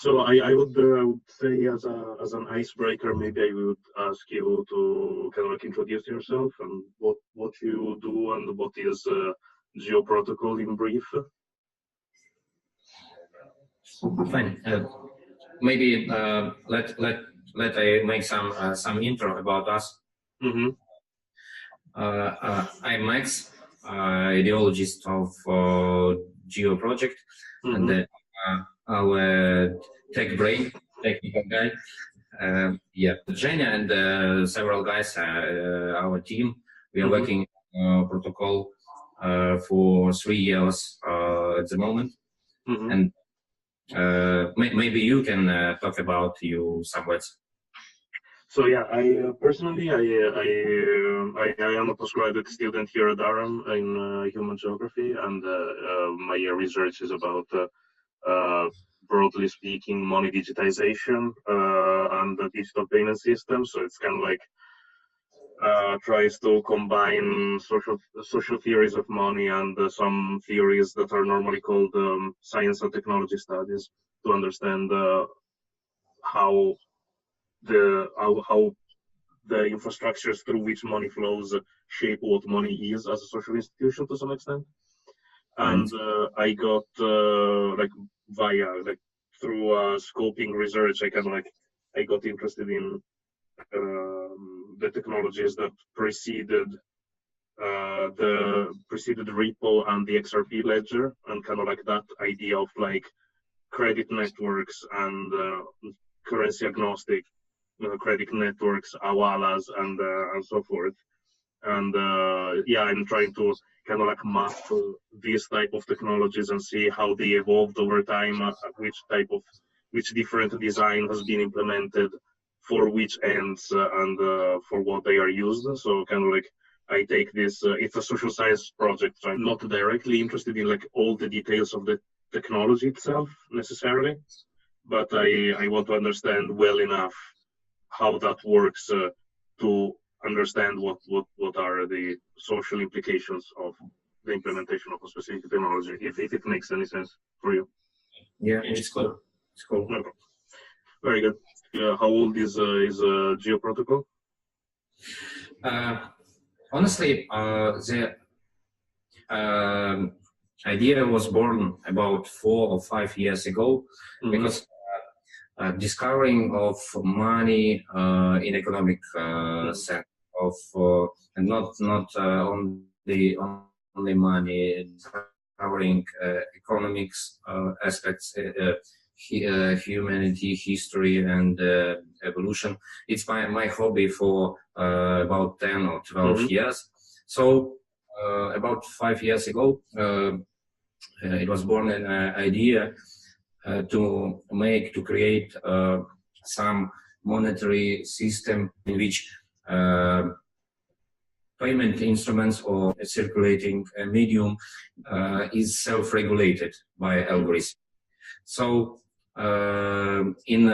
I would say as an icebreaker, maybe I would ask you to kind of like introduce yourself and what you do and what is GEO protocol in brief. Fine. Maybe let I make some intro about us. Mm-hmm. I'm Max, ideologist of GEO project, Mm-hmm. and our tech brain, technical guy. Yeah, Zhenya and several guys, our team, we are Mm-hmm. working protocol for 3 years at the moment, Mm-hmm. and maybe you can talk about you some words. So yeah, I personally I am a postgraduate student here at Durham in human geography, and my research is about broadly speaking money digitization and the digital payment system. So it's kind of like tries to combine social theories of money and some theories that are normally called science and technology studies to understand how the infrastructures through which money flows shape what money is as a social institution to some extent. And I got through scoping research, I got interested in the technologies that preceded the repo and the XRP ledger, and kind of like that idea of like credit networks and currency agnostic credit networks, awalas, and so forth. And yeah, I'm trying to kind of like map these type of technologies and see how they evolved over time, which different design has been implemented for which ends and for what they are used. So kind of like I take this, it's a social science project, so I'm not directly interested in like all the details of the technology itself necessarily, but I want to understand well enough how that works to understand what are the social implications of the implementation of a specific technology, if it makes any sense for you. Yeah, it's cool. It's cool. Okay. Very good. How old is GEO protocol? Honestly, the idea was born about 4 or 5 years ago, mm-hmm. because discovering of money in economic sense of and not only money, discovering economics aspects, humanity, history, and evolution. It's my hobby for about 10 or 12 mm-hmm. years. So about 5 years ago, it was born an idea to create some monetary system in which payment instruments or a circulating medium is self-regulated by algorithm. So in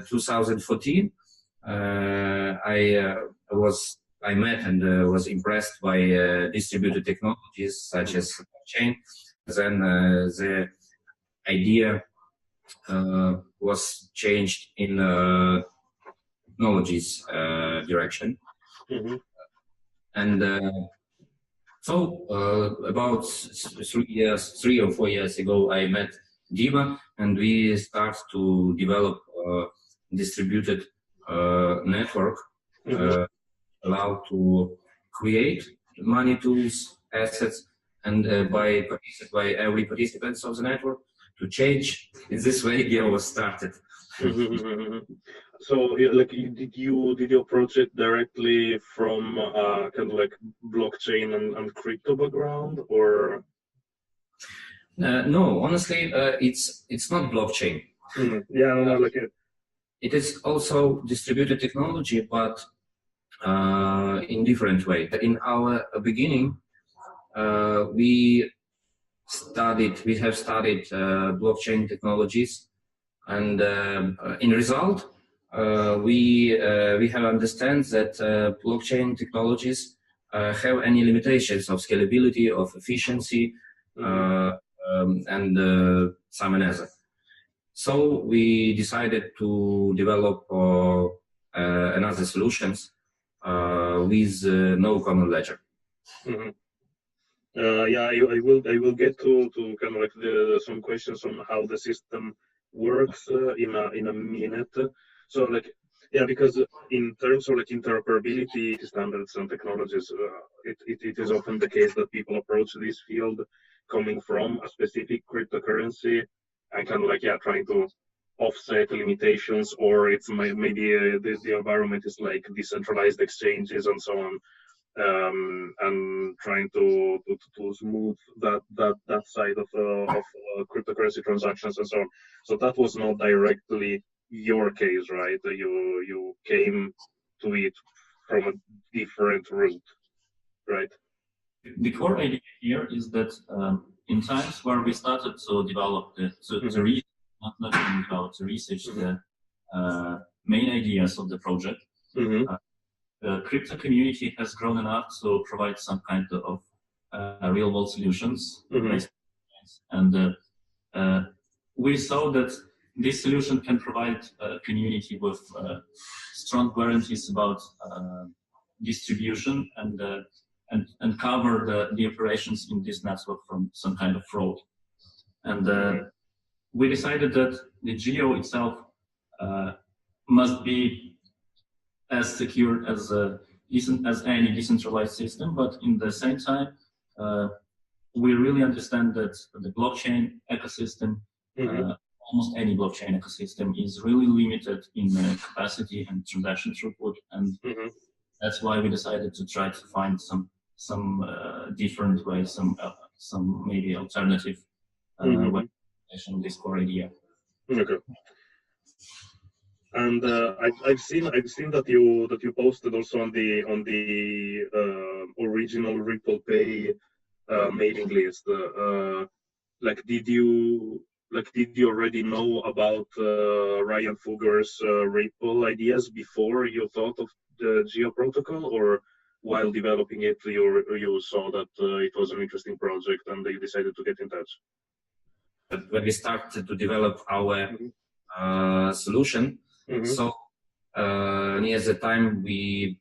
2014, I met and was impressed by distributed technologies such as blockchain. Then the idea was changed in technologies direction. Mm-hmm. And so about 3 or 4 years ago, I met Dima, and we start to develop distributed network, mm-hmm. Allow to create money tools, assets, and by every participant of the network to change. In this way, GEO was started. Mm-hmm. So, like, did you approach it directly from kind of like blockchain and crypto background, or? No, honestly, it's not blockchain. Mm-hmm. Yeah, no, like it. It is also distributed technology, but in different way. In our beginning, we have studied blockchain technologies, and in result, we have understand that blockchain technologies have any limitations of scalability, of efficiency, mm-hmm. And some another. So we decided to develop another solutions with no common ledger. Mm-hmm. Yeah, I will get to kind of like some questions on how the system works in a minute. So like yeah, because in terms of like interoperability standards and technologies, it is often the case that people approach this field coming from a specific cryptocurrency and kind of like yeah trying to offset limitations, or it's maybe the environment is like decentralized exchanges and so on, and trying to smooth that side of cryptocurrency transactions and so on. So that was not directly your case, right? You came to it from a different route, right? The core idea here is that in times where we started to develop the research, not even develop the research, the main ideas of the project, the crypto community has grown enough to provide some kind of real-world solutions. And we saw that this solution can provide a community with strong guarantees about distribution and cover the operations in this network from some kind of fraud. And we decided that the GEO itself must be as secure as any decentralized system, but in the same time, we really understand that the blockchain ecosystem, almost any blockchain ecosystem, is really limited in capacity and transaction throughput, and that's why we decided to try to find some different ways, some maybe alternative way of this core idea. Okay. And I've seen that you posted also on the original Ripple Pay mailing list. Did you already know about Ryan Fugger's Ripple ideas before you thought of the GEO protocol, or while developing it you saw that it was an interesting project and they decided to get in touch? When we started to develop our solution, so near the time we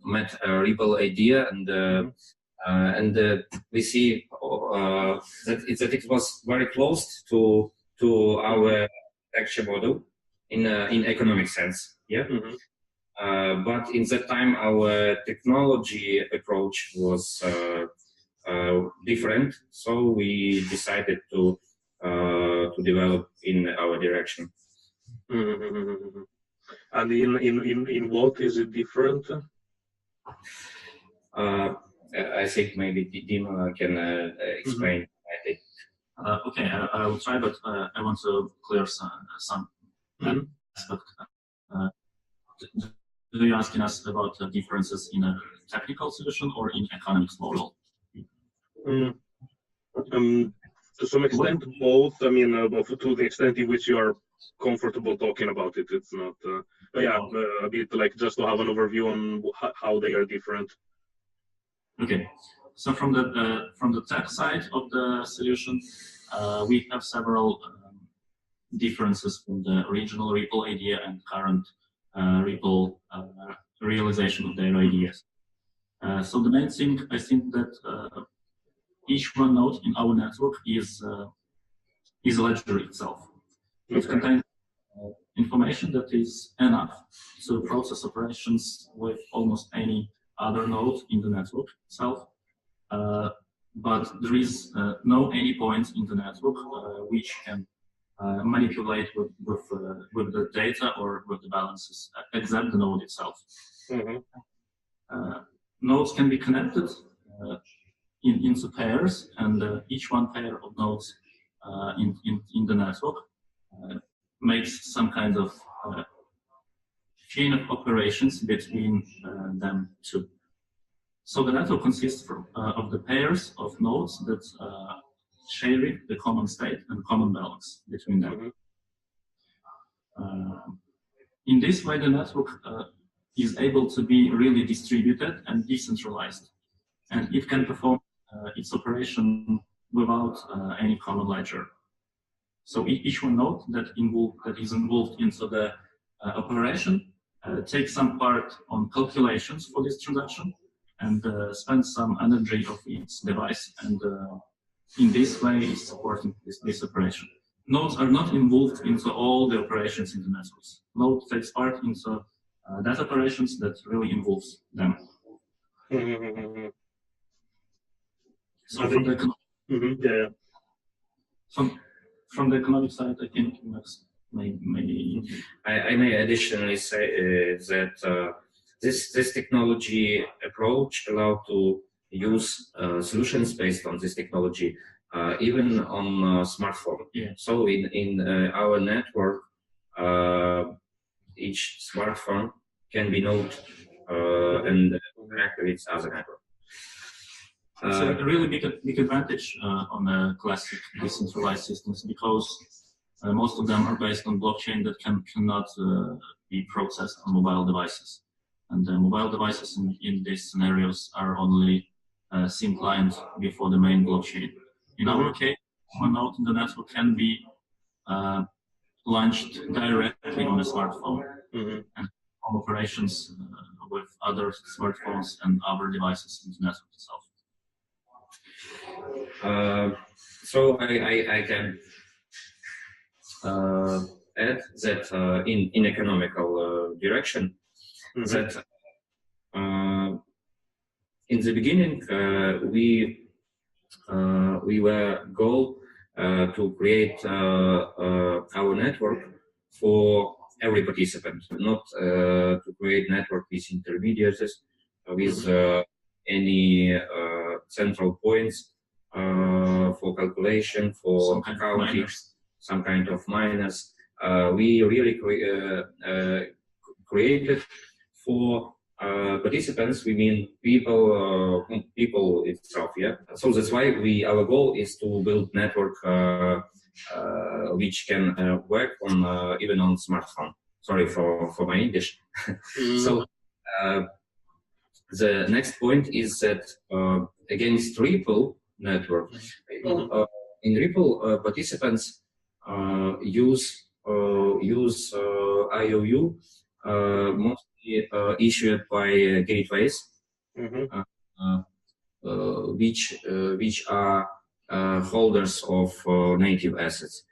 met a Ripple idea, and we see that it was very close to our actual model in economic sense. Yeah. But in that time our technology approach was different, so we decided to develop in our direction. And in what is it different? I think maybe Dima can explain. I think. Okay, I will try, but I want to clear some aspect. Do you asking us about the differences in a technical solution or in economics model? To some extent, both. I mean, to the extent in which you are comfortable talking about it, it's not. But yeah, a bit like just to have an overview on how they are different. Okay, so from the tech side of the solution, we have several differences from the original Ripple idea and current Ripple realization of their ideas. So the main thing, I think that each one node in our network is a ledger itself. It contains information that is enough to process operations with almost any other node in the network itself. But there is no any point in the network which can manipulate with the data or with the balances except the node itself. Nodes can be connected into pairs, and each one pair of nodes in the network makes some kind of chain of operations between them two. So the network consists of the pairs of nodes that share the common state and common balance between them. In this way, the network is able to be really distributed and decentralized, and it can perform its operation without any common ledger. So each one node that is involved into the operation takes some part on calculations for this transaction and spends some energy of its device, and in this way is supporting this operation. Nodes are not involved into all the operations in the networks. Node takes part into that operations that really involves them. So from the from the economic side, I think Max may I may additionally say that this technology approach allows to use solutions based on this technology even on smartphone. Yeah. So in our network, each smartphone can be node and activates as a network. It's a really big advantage on the classic decentralized systems, because most of them are based on blockchain that cannot be processed on mobile devices. And the mobile devices in these scenarios are only SIM client before the main blockchain. In our case, one node in the network can be launched directly on a smartphone and perform operations with other smartphones and other devices in the network itself. So I can add that in economical direction, that in the beginning we were goal to create our network for every participant, not to create network with intermediaries, with any central points for calculation, for accounting, some kind of miners. We really created for participants, we mean people itself, yeah. So that's why our goal is to build network which can work on even on smartphone. Sorry for my English. So the next point is that against Ripple network, in Ripple participants use IOU mostly issued by gateways, which are holders of native assets.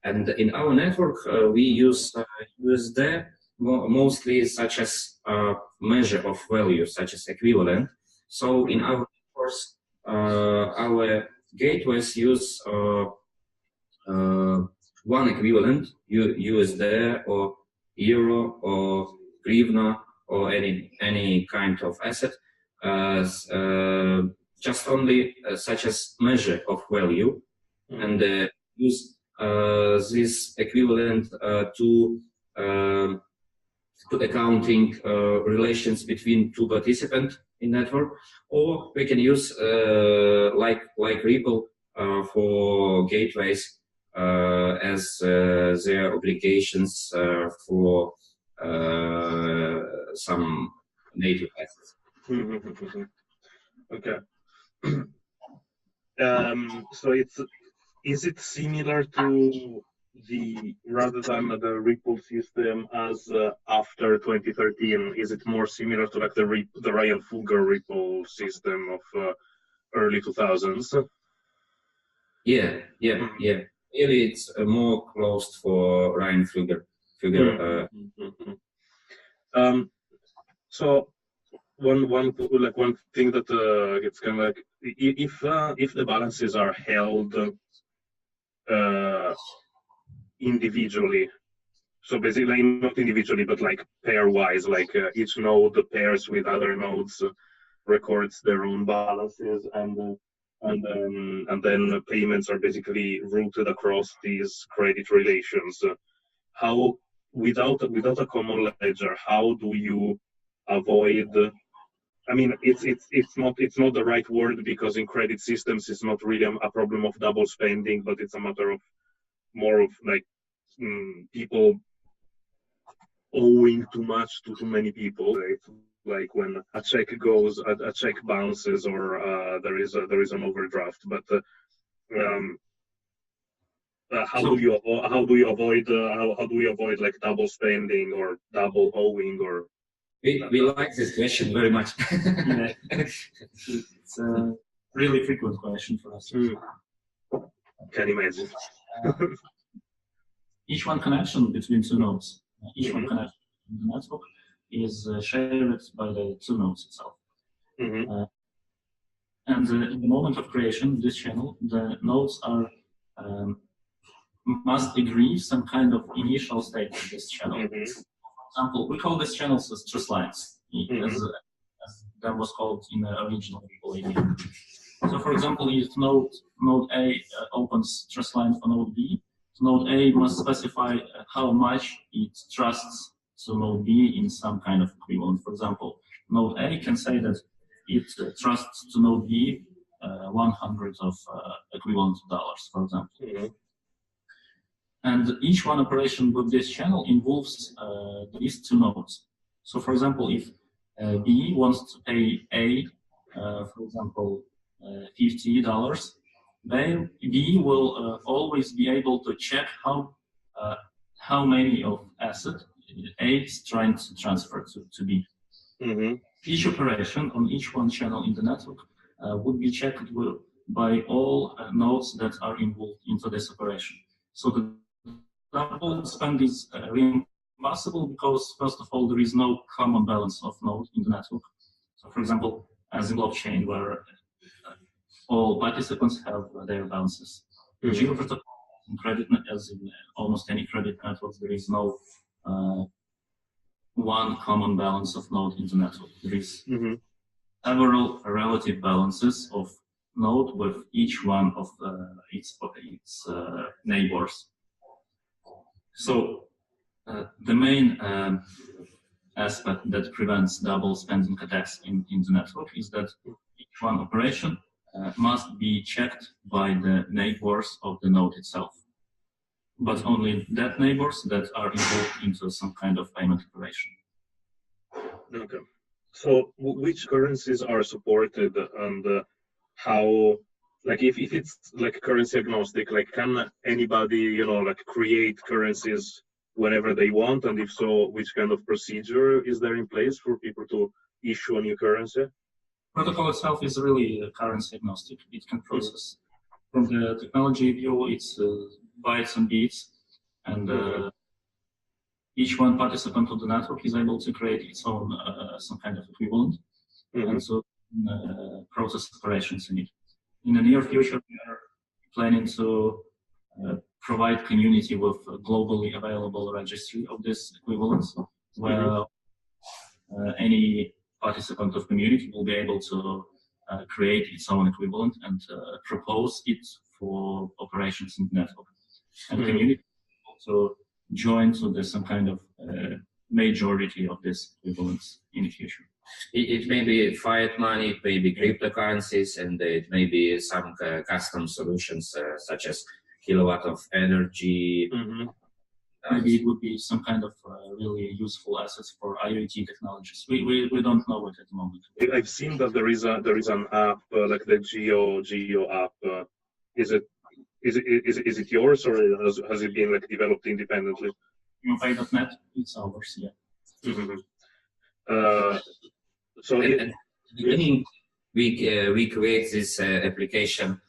And in our network, we use USD mostly, such as measure of value, such as equivalent. So in our networks, our gateways use one equivalent, USD or Euro or Hryvnia or any kind of asset, just only such as measure of value, and use this equivalent to accounting relations between two participants in network, or we can use like Ripple for gateways as their obligations for some native assets. Okay. So is it similar to rather than the Ripple system as after 2013? Is it more similar to like the Ryan Fugger Ripple system of early 2000s? Yeah. Really, it's more closed for Ryan Fugger. So one thing that it's kind of like, if the balances are held individually, so basically not individually but like pairwise, like each node pairs with other nodes, records their own balances, and then payments are basically routed across these credit relations. How, without a common ledger, how do you avoid? I mean, it's not the right word, because in credit systems it's not really a problem of double spending, but it's a matter of more of like people owing too much to too many people. It's like when a check bounces, or there is an overdraft. But how do you avoid like double spending or double owing or? We like this question very much. Yeah. It's a really frequent question for us. Can imagine. Each one connection between two nodes, each one connection in the network is shared by the two nodes itself. And in the moment of creation, this channel, the nodes are must agree some kind of initial state of this channel. For example, we call these channels as truth lines, as that was called in the original idea. So, for example, if node A opens trust line for node B, node A must specify how much it trusts to node B in some kind of equivalent. For example, node A can say that it trusts to node B 100 of equivalent dollars, for example. And each one operation with this channel involves these two nodes. So, for example, if B wants to pay A, for example, $50, then B will always be able to check how many of asset A is trying to transfer to B. Each operation on each one channel in the network would be checked by all nodes that are involved into this operation. So the double spend is really impossible because, first of all, there is no common balance of nodes in the network. So, for example, as in blockchain, where all participants have their balances. GEO protocol and credit, as in almost any credit network, there is no one common balance of node in the network. There is several relative balances of node with each one of its neighbors. So the main aspect that prevents double spending attacks in the network is that each one operation must be checked by the neighbors of the node itself, but only that neighbors that are involved into some kind of payment operation. Okay. So which currencies are supported and how, like if it's like currency agnostic, like can anybody, like create currencies whenever they want? And if so, which kind of procedure is there in place for people to issue a new currency? Protocol itself is really currency agnostic. It can process from the technology view, it's bytes and bits, and each one participant of the network is able to create its own some kind of equivalent, and so process operations in it. In the near future, we are planning to provide community with a globally available registry of this equivalence, where any participant of community will be able to create its own equivalent and propose it for operations in the network. And community also join so there's some kind of majority of this equivalence in the future. It may be fiat money, it may be cryptocurrencies, and it may be some custom solutions such as kilowatt of energy. Maybe it would be some kind of really useful assets for IoT technologies. We don't know it at the moment. I've seen that there is an app like the GEO app. Is it yours, or has it been like developed independently? GeoPay.net, it's ours, yeah. So at the beginning, we create this application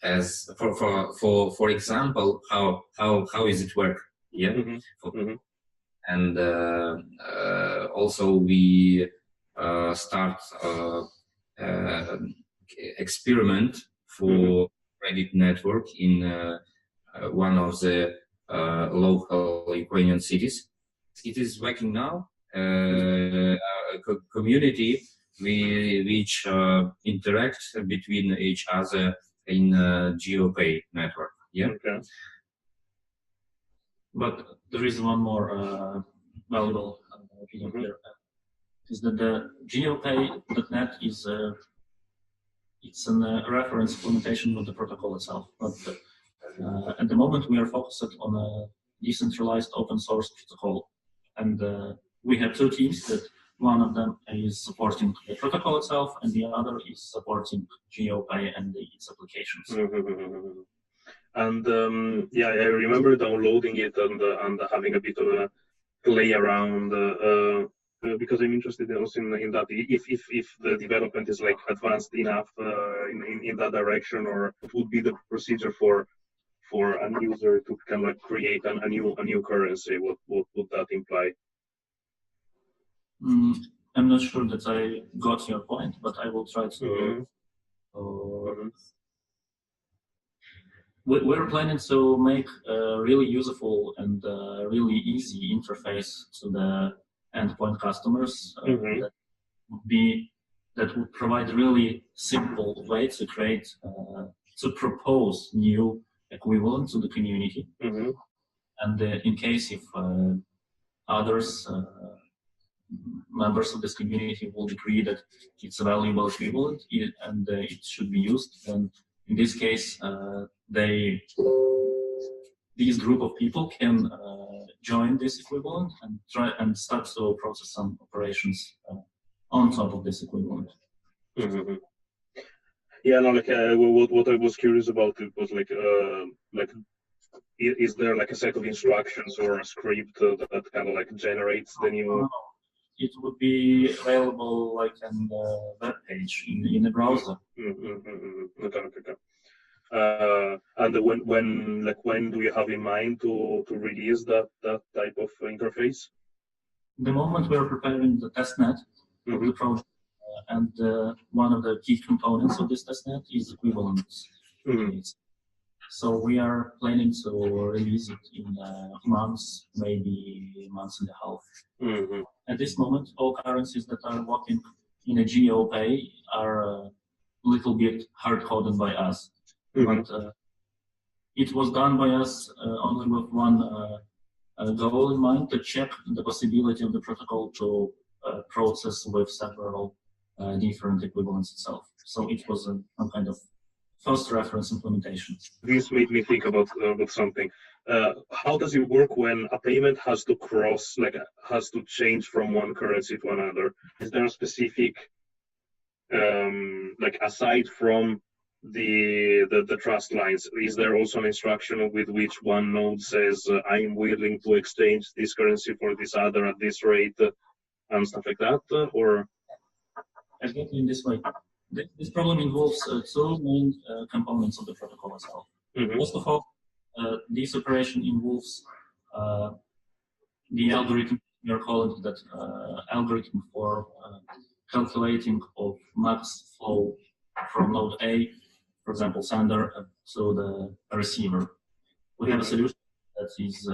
as for example, how is it work? Yeah, and also we start experiment for credit network in one of the local Ukrainian cities. It is working now. Community which interact between each other in GeoPay network. Yeah. Okay. But there is one more valuable opinion here. Is that the GeoPay.net is it's a reference implementation of the protocol itself. But at the moment, we are focused on a decentralized open source protocol, and we have two teams that one of them is supporting the protocol itself, and the other is supporting GeoPay and its applications. And yeah, I remember downloading it and having a bit of a play around because I'm interested also in that if the development is like advanced enough in that direction, or it would be the procedure for an user to kind of like create a new currency. What would that imply? I'm not sure that I got your point, but I will try to. We're planning to make a really useful and really easy interface to the endpoint customers that would provide really simple way to create to propose new equivalent to the community. And in case if others members of this community will agree that it's a valuable equivalent and it should be used, then in this case this group of people can join this equivalent and try and start to process some operations on top of this equivalent. Yeah, no, like what I was curious about it was like is there like a set of instructions or a script that kind of like generates the new? It would be available like on the web page in the browser. Okay. And when do you have in mind to release that type of interface? The moment we are preparing the testnet of the project, and one of the key components of this testnet is equivalence. So we are planning to release it in months, maybe months and a half. At this moment, all currencies that are working in a GEO pay are a little bit hard-coded by us. But it was done by us only with one goal in mind, to check the possibility of the protocol to process with several different equivalents itself. So it was some kind of first reference implementation. This made me think about something. How does it work when a payment has to has to change from one currency to another? Is there a specific, aside from the trust lines, is there also an instruction with which one node says I'm willing to exchange this currency for this other at this rate and stuff like that, or? Exactly in this way. This problem involves two main components of the protocol itself. First of all, this operation involves the algorithm. We are calling that algorithm for calculating of max flow from node A, for example, sender, to the receiver. We have a solution that is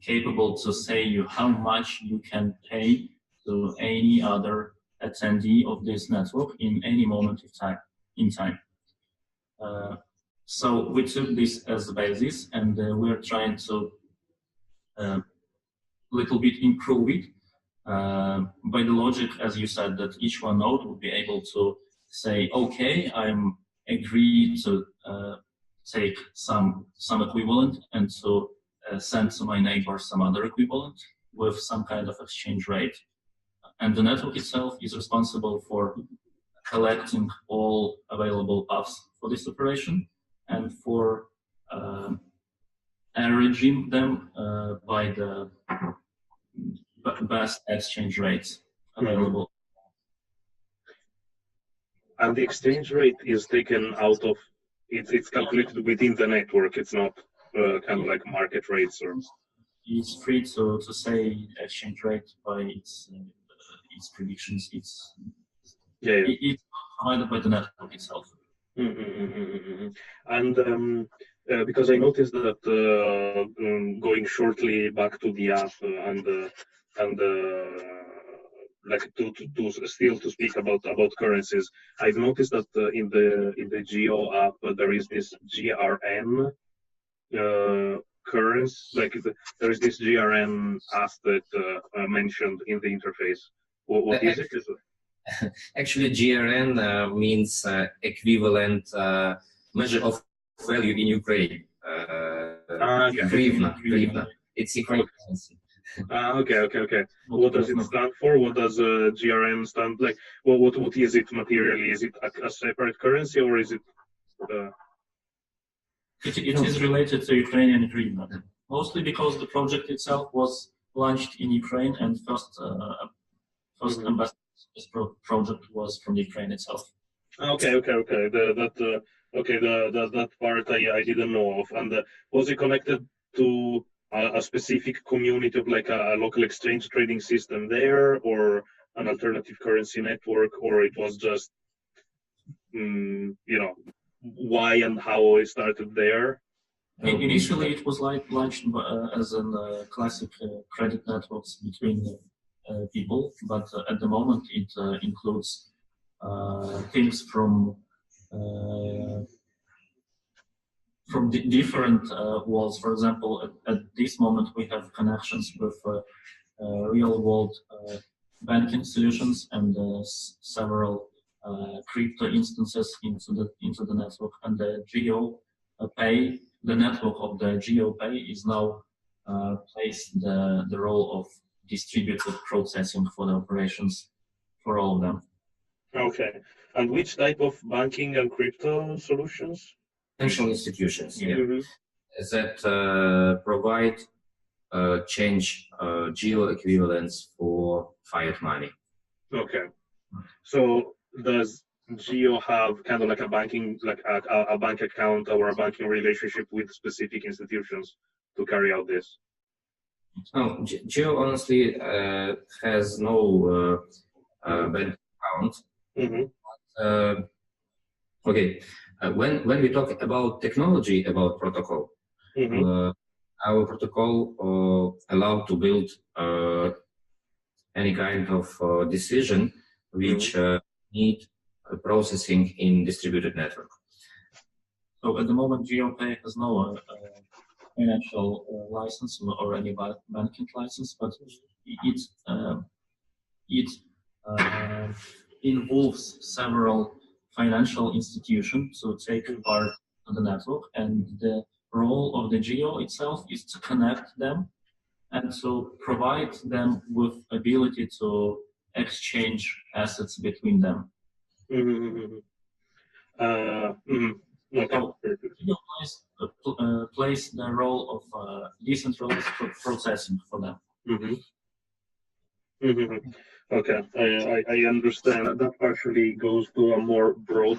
capable to say you how much you can pay to any other attendee of this network in any moment of time. So we took this as the basis, and we're trying to little bit improve it by the logic, as you said, that each one node would be able to say, okay, I'm agree to take some equivalent and to send to my neighbor some other equivalent with some kind of exchange rate. And the network itself is responsible for collecting all available paths for this operation and for averaging them by the best exchange rates available. And the exchange rate is taken out of, it's calculated within the network. It's not kind of like market rates or. It's free to say exchange rate by its predictions. It's provided by the network itself. And because I noticed that going shortly back to the app and like to still to speak about currencies, I've noticed that in the GEO app there is this GRN currency, like there is this GRN asset mentioned in the interface. What is it? Actually, GRN means equivalent measure of value in Ukraine. Hryvnia. It's Ukrainian currency. Okay. What does it stand for? What does GRN stand like? Well, what is it materially? Is it a separate currency, or is it? It is related to Ukrainian agreement, mostly because the project itself was launched in Ukraine, and first ambassador this project was from Ukraine itself. Okay. That part I didn't know of. And was it connected to a specific community of like a local exchange trading system there, or an alternative currency network, or it was just why and how it started there? Initially, it was launched as a classic credit networks between people, but at the moment it includes things from different worlds. For example, at this moment we have connections with real-world banking solutions and several crypto instances into the network, and the GEO Pay. The network of the GEO Pay is now plays the role of distributed processing for the operations for all of them. Okay. And which type of banking and crypto solutions? Financial institutions, Mm-hmm. that provide change GEO equivalents for fiat money. Okay. So does GEO have kind of like a banking, like a bank account or a banking relationship with specific institutions to carry out this? No, GEO honestly has no bank account. Mm-hmm. Okay, when we talk about technology, about protocol, Mm-hmm. Our protocol allowed to build any kind of decision which need processing in distributed network. So at the moment, GEO Pay has no financial license or any banking license, but it involves several financial institutions to take part in the network, and the role of the GEO itself is to connect them and to provide them with ability to exchange assets between them. Mm-hmm. Okay. So GEO plays the role of decentralized processing for them. Mm-hmm. Mm-hmm. Okay, I understand. That actually goes to a more broader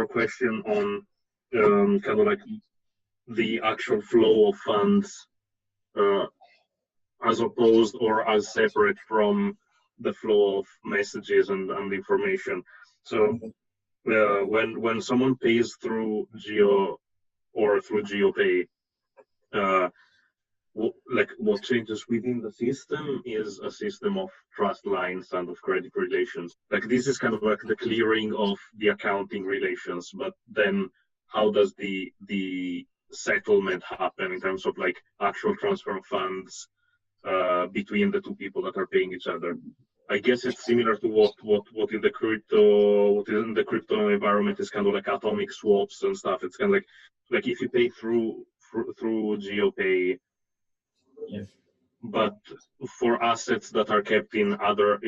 question on kind of like the actual flow of funds, as opposed or as separate from the flow of messages and information. So when someone pays through GEO or through GEO Pay, what changes within the system is a system of trust lines and of credit relations. Like this is kind of like the clearing of the accounting relations, but then how does the settlement happen in terms of like actual transfer of funds between the two people that are paying each other? I guess it's similar to what in the crypto environment is kind of like atomic swaps and stuff. It's kind of like if you pay through GEO Pay. Yes. But for assets that are kept in other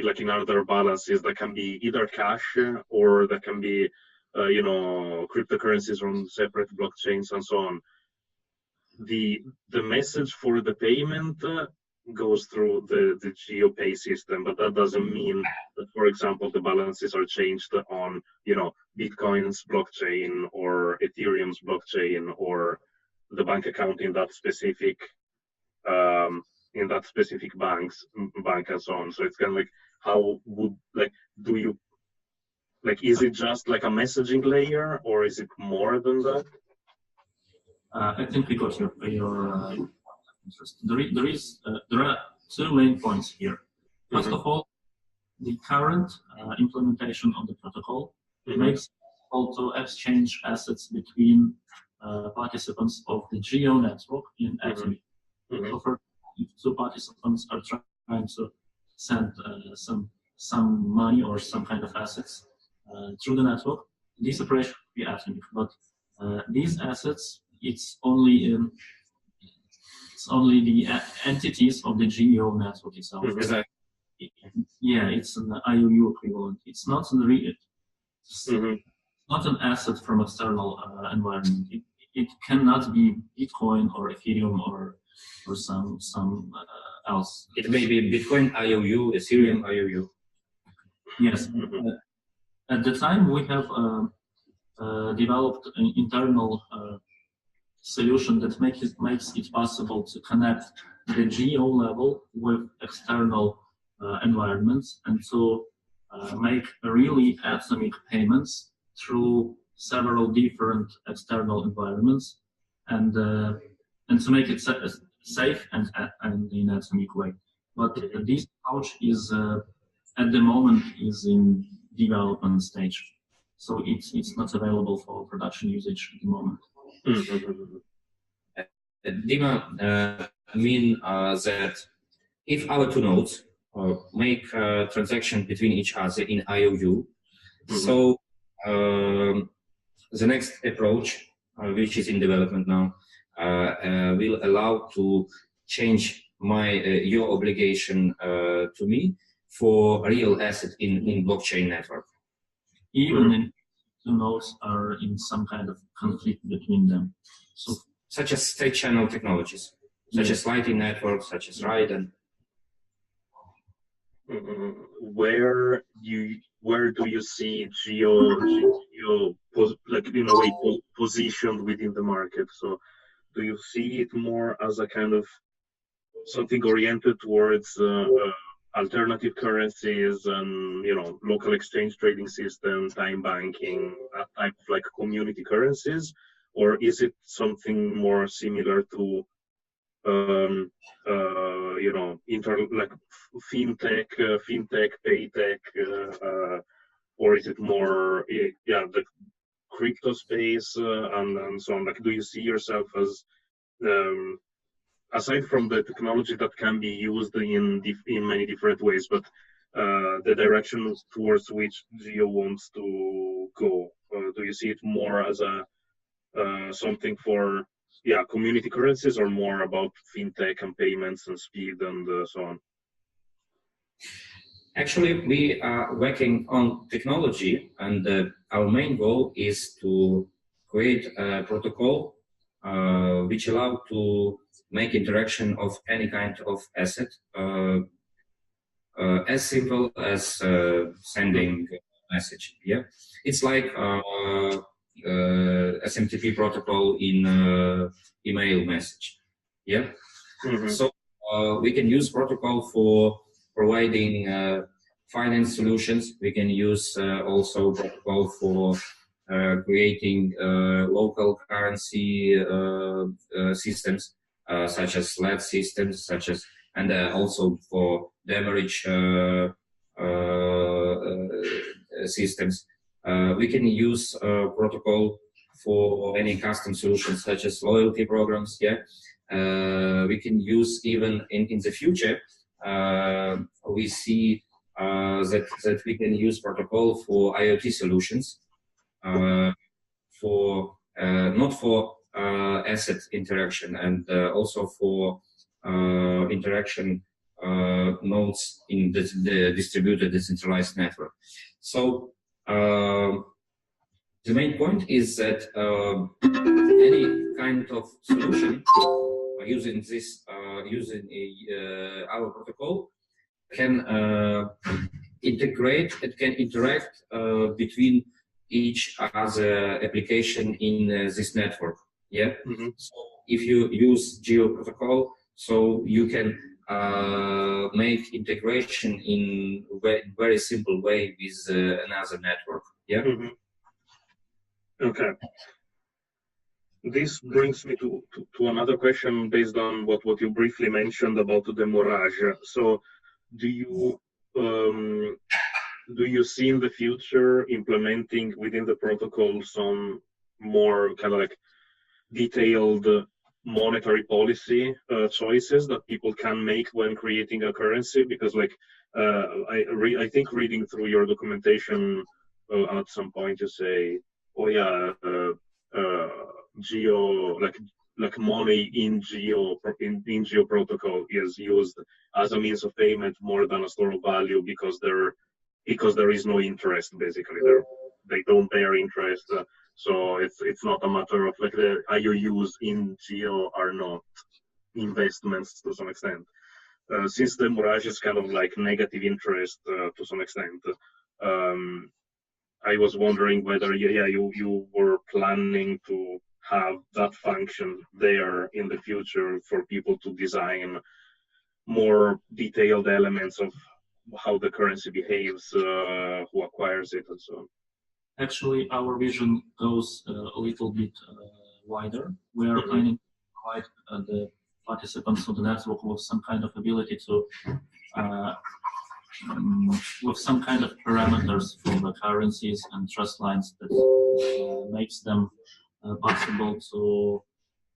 balances, that can be either cash or that can be cryptocurrencies on separate blockchains and so on. The message for the payment goes through the GEO Pay system, but that doesn't mean that, for example, the balances are changed on Bitcoin's blockchain or Ethereum's blockchain or the bank account in that specific bank and so on. So it's kind of like, how would is it just like a messaging layer, or is it more than that? I think we got your interest. There are two main points here. First of all, the current implementation of the protocol makes it possible to exchange assets between participants of the GEO network in Atomy. So for if two participants are trying to send some money or some kind of assets through the network, this operation could be atomic. But these assets, it's only the entities of the GEO network itself. Exactly. Yeah, it's an IOU equivalent. It's not not an asset from external environment. It cannot be Bitcoin or Ethereum or some else. It may be Bitcoin IOU, Ethereum IOU. Yes. At the time, we have developed an internal solution that makes it possible to connect the GEO level with external environments and to make really atomic payments through several different external environments, and to make it safe and in an atomic way. But this approach is at the moment is in development stage, so it's not available for production usage at the moment. Dima, mean that if our two nodes make a transaction between each other in IOU, so the next approach, which is in development now, will allow to change your obligation to me for a real asset in blockchain network. Even if two nodes are in some kind of conflict between them. So, such as state channel technologies, such as Lightning Network, such as RIDE. And where do you see GEO like in a way positioned within the market? So do you see it more as a kind of something oriented towards alternative currencies and local exchange trading system, time banking, that type of like community currencies, or is it something more similar to like fintech, paytech, or is it more the crypto space and so on? Like, do you see yourself as aside from the technology that can be used in many different ways, but the direction towards which GEO wants to go, do you see it more as a something for community currencies, or more about fintech and payments and speed and so on? Actually, we are working on technology, and our main goal is to create a protocol which allow to make interaction of any kind of asset as simple as sending a message. Yeah, it's like SMTP protocol in email message. Yeah, so we can use protocol for providing finance solutions. We can use also protocol for creating local currency systems, such as SLAD systems, and also for demurrage systems. We can use protocol for any custom solutions, such as loyalty programs. Yeah, we can use even in the future. We see that we can use protocol for IoT solutions, for not for asset interaction, and also for interaction nodes in the distributed decentralized network. So the main point is that any kind of solution using our protocol can integrate. It can interact between each other application in this network. Yeah. So if you use GEO protocol, so you can make integration in very simple way with another network. Yeah. Okay. This brings me to another question based on what you briefly mentioned about the demurrage. So do you see in the future implementing within the protocol some more kind of like detailed monetary policy choices that people can make when creating a currency? Because like I think reading through your documentation, at some point you say, oh yeah, GEO, like money in GEO protocol is used as a means of payment more than a store of value, because there is no interest basically there. they don't bear interest. So it's not a matter of like the IOUs in GEO are not investments to some extent. Since the Mirage is kind of like negative interest to some extent, I was wondering whether you were planning to have that function there in the future for people to design more detailed elements of how the currency behaves, who acquires it, and so on. Actually, our vision goes a little bit wider. We are planning to provide the participants of the network with some kind of ability to, with some kind of parameters for the currencies and trust lines that makes them possible to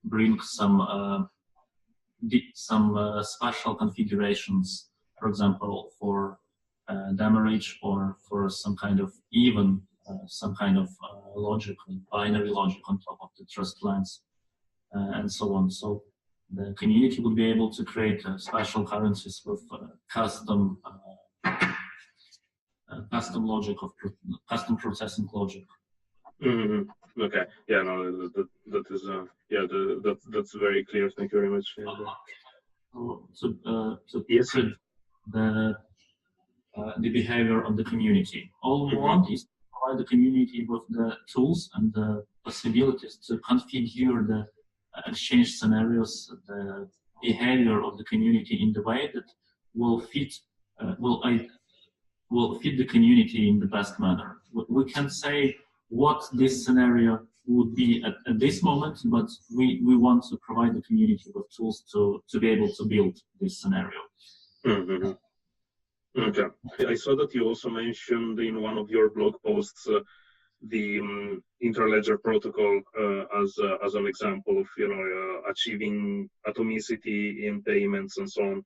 bring some special configurations, for example, for demurrage or for some kind of logic, binary logic on top of the trust lines, and so on. So the community would be able to create special currencies with custom logic of custom processing logic. Mm-hmm. Okay. Yeah. No. That is. That's very clear. Thank you very much. To yes. The behavior of the community. All we want is to provide the community with the tools and the possibilities to configure the exchange scenarios, the behavior of the community in the way that will fit the community in the best manner. We can say what this scenario would be at this moment, but we want to provide the community with tools to be able to build this scenario. Mm-hmm. Okay. I saw that you also mentioned in one of your blog posts the interledger protocol as an example of achieving atomicity in payments and so on.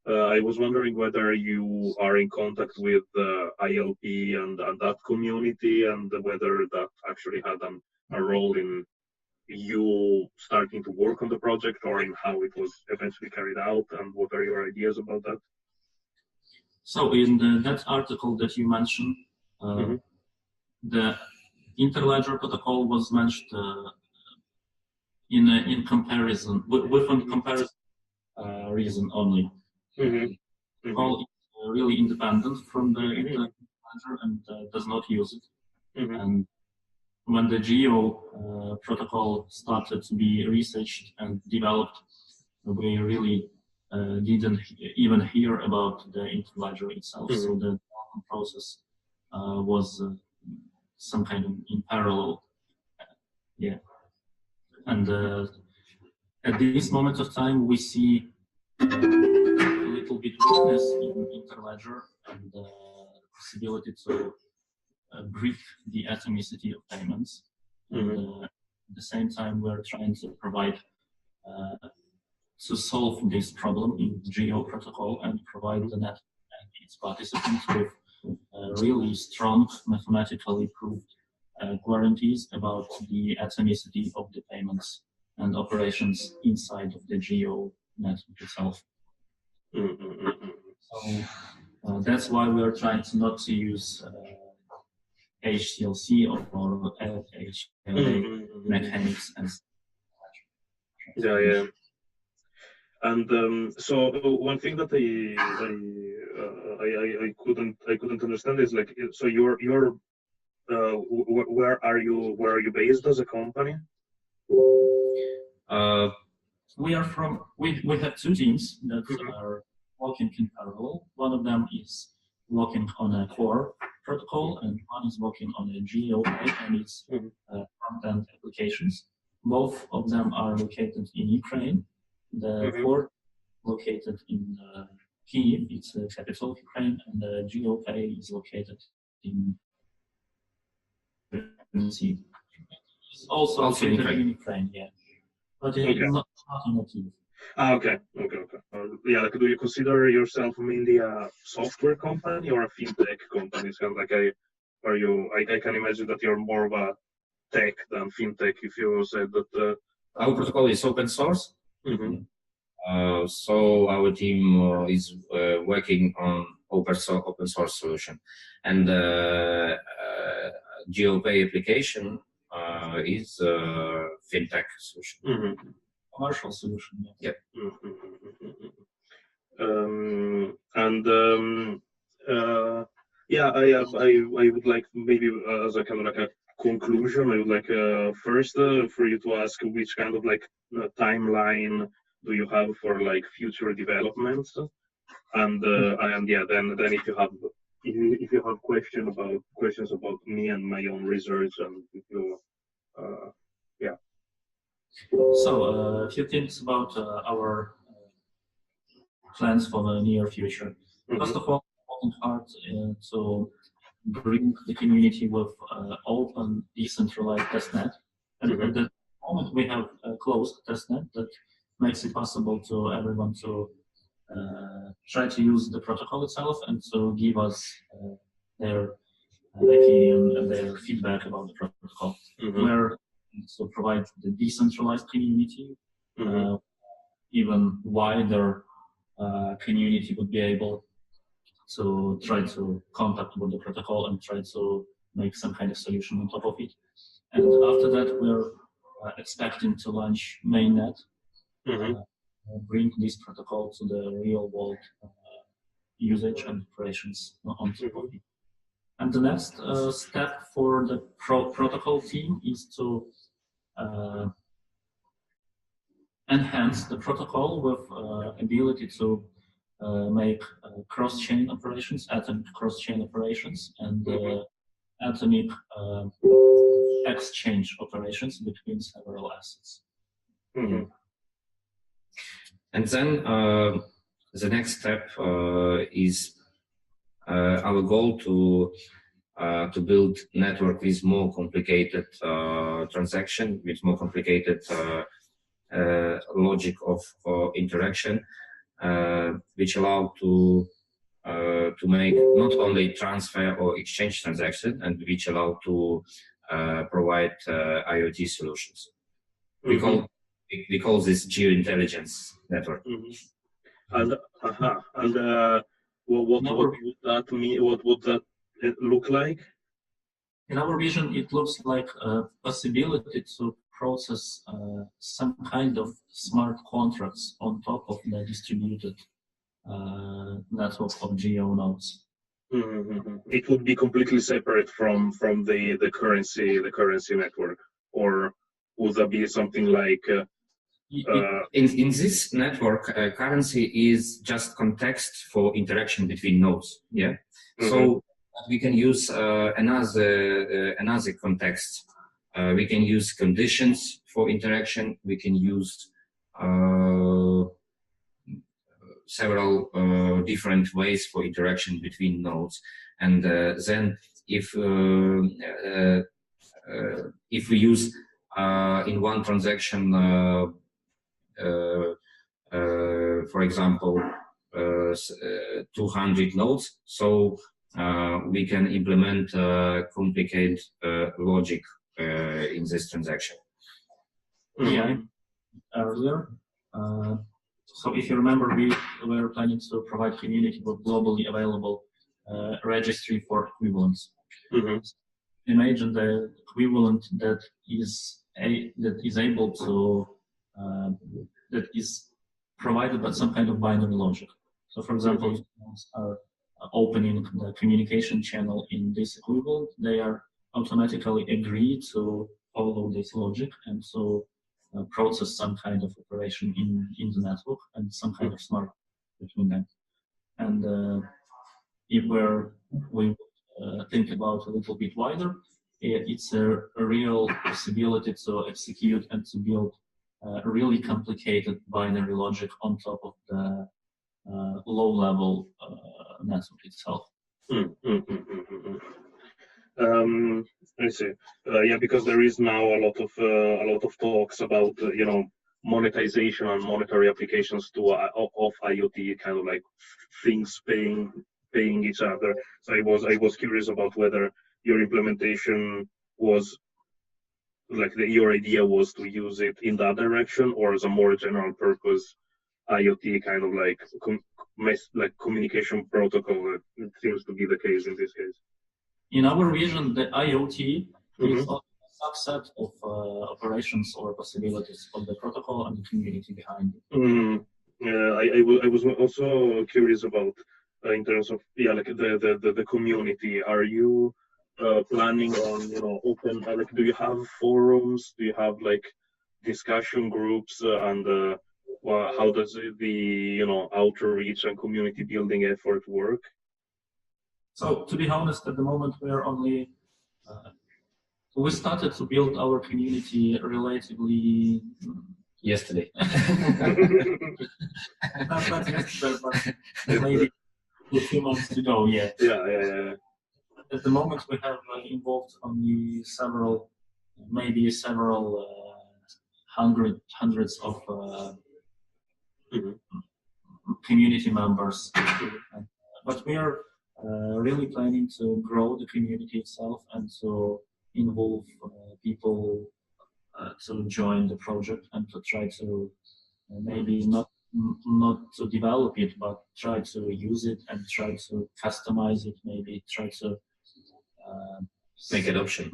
I was wondering whether you are in contact with ILP and that community, and whether that actually had a role in you starting to work on the project, or in how it was eventually carried out, and what are your ideas about that? So in that article that you mentioned, the interledger protocol was mentioned in comparison with a comparison reason only. Protocol is really independent from the interledger and does not use it. And when the GEO protocol started to be researched and developed, we really didn't even hear about the interledger itself. So the development process was some kind of in parallel. And at this moment of time, we see a little bit weakness in interledger and the possibility to break the atomicity of payments. And at the same time, we're trying to provide to solve this problem in the GEO protocol and provide the network and its participants with really strong, mathematically proved guarantees about the atomicity of the payments and operations inside of the GEO network itself. So that's why we're trying not to use HCLC or HLA mechanics and And so one thing that I couldn't understand is like, so you're where are you based as a company? We have two teams that are working in parallel. One of them is working on a core protocol, and one is working on a GEO and its front-end applications. Both of them are located in Ukraine. The core located in Kyiv, it's the capital of Ukraine, and the GEO is located in it's also in Ukraine, yeah. But not in Kyiv. Okay. Yeah, do you consider yourself mainly a software company or a fintech company? It's kind of like I can imagine that you're more of a tech than fintech. If you said that our protocol is open source, so our team is working on open source solution, and GeoPay application is a fintech solution. Commercial solution. Yep. Yeah, I would like maybe as a kind of like a conclusion, I would like first for you to ask which kind of like timeline do you have for like future developments, and yeah, then if you have questions about me and my own research, and if you yeah. So a few things about our plans for the near future. First of all, working hard to bring the community with open, decentralized testnet. And at the moment, we have a closed testnet that makes it possible to everyone to try to use the protocol itself and to give us their opinion and their feedback about the protocol. Where to provide the decentralized community, even wider community would be able to try to contact with the protocol and try to make some kind of solution on top of it. And after that, we're expecting to launch mainnet, bring this protocol to the real world usage and operations on top of it. And the next step for the protocol team is to enhance the protocol with ability to make cross-chain operations, atomic cross-chain operations, and atomic exchange operations between several assets. And then the next step is our goal to build network with more complicated transaction, with more complicated logic of interaction, which allow to make not only transfer or exchange transaction, and which allow to provide IoT solutions. We call this geointelligence network. And what would that mean? What would that look like? In our vision, it looks like a possibility to process some kind of smart contracts on top of the distributed network of GEO nodes. It would be completely separate from the currency network, or would that be something like? In this network, currency is just context for interaction between nodes. Yeah. So we can use another context. We can use conditions for interaction. We can use several different ways for interaction between nodes. And then if we use in one transaction, for example, 200 nodes, so we can implement complicated logic in this transaction. Yeah, earlier. So if you remember, we were planning to provide community with globally available registry for equivalents. Imagine the equivalent that is able to that is provided by some kind of binary logic. So, for example, if nodes are opening the communication channel in this equivalent, they are automatically agree to follow this logic and so process some kind of operation in the network and some kind of smart between them. And if we think about a little bit wider, it's a real possibility to execute and to build really complicated binary logic on top of the low-level network itself. I see. Yeah, because there is now a lot of talks about monetization and monetary applications of IoT, kind of like things paying each other. So I was curious about whether your implementation was like your idea was to use it in that direction, or as a more general purpose IoT kind of like communication protocol. It seems to be the case in this case. in our vision, the IoT is a subset of operations or possibilities of the protocol and the community behind it. I was also curious about in terms of like the community. Are you planning on open like do you have forums? Do you have like discussion groups and how does the outreach and community building effort work? So to be honest, at the moment we are only we started to build our community relatively yesterday. not yesterday, but maybe a few months ago. Yeah. At the moment, we have involved only maybe several hundreds of community members. But we are really planning to grow the community itself and to involve people to join the project and to try to maybe not to develop it, but try to use it and try to customize it, maybe try to make adoption,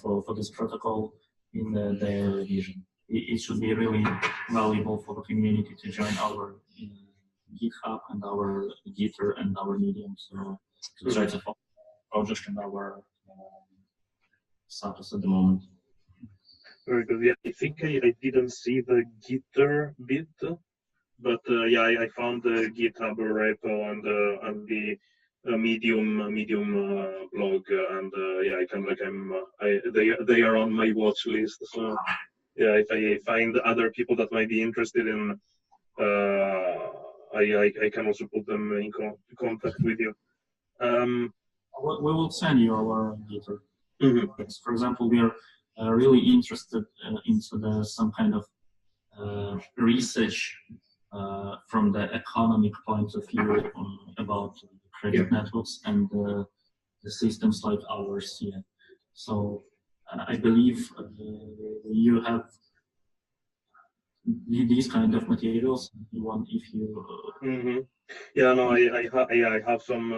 for this protocol in their vision. It should be really valuable for the community to join our GitHub and our Gitter and our Medium, so to try to follow the project and our status at the moment. Very good. Yeah, I think I didn't see the Gitter bit, but I found the GitHub repo and the Medium blog, and they are on my watch list. So yeah, if I find other people that might be interested in, I can also put them in contact with you. We will send you our Gitter. For example, we are really interested into some kind of research from the economic point of view about credit networks and the systems like ours here. So I believe you have these kind of materials. If you Yeah, no, I have some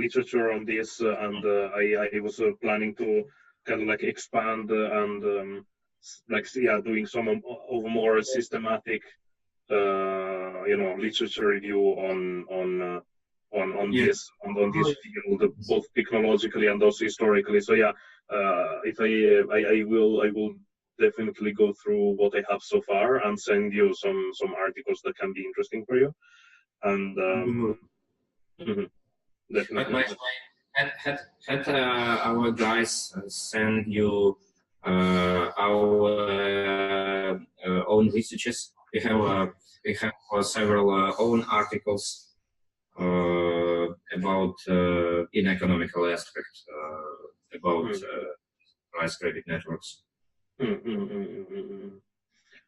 literature on this, and I was planning to kind of like expand and doing some of more systematic literature review on this field, both technologically and also historically. So yeah, if I will definitely go through what I have so far and send you some articles that can be interesting for you. And definitely. Had our guys send you our own researches? We have several own articles about in economical aspect about price credit networks.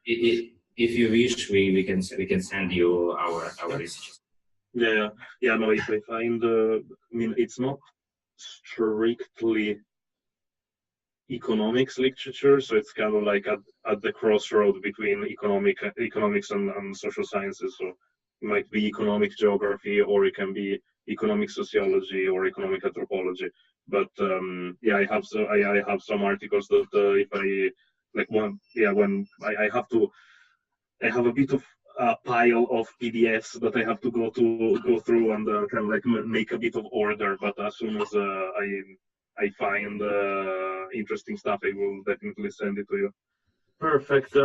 If you wish, we can send you our researches. No, if I find, it's not strictly economics literature, so it's kind of like at the crossroad between economics and social sciences. So it might be economic geography, or it can be economic sociology or economic anthropology. But I have some articles that if I I have a bit of a pile of PDFs that I have to go through and kind of like make a bit of order. But as soon as I find interesting stuff, I will definitely send it to you. Perfect.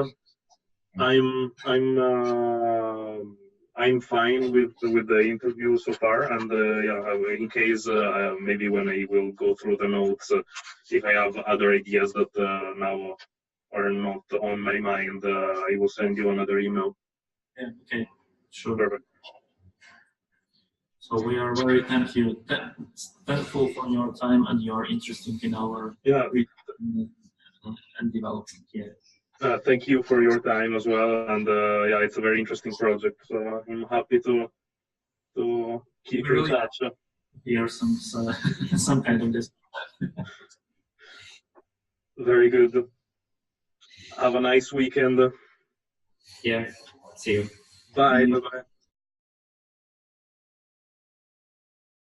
I'm fine with the interview so far, and in case maybe when I will go through the notes, if I have other ideas that now are not on my mind, I will send you another email. Yeah, okay, sure. Perfect. So we are very thankful for your time and your interest in our and development. Yeah. Thank you for your time as well, and it's a very interesting project. So I'm happy to keep in touch. Hear some kind of this. Very good. Have a nice weekend. Yeah. See you. Bye. Bye.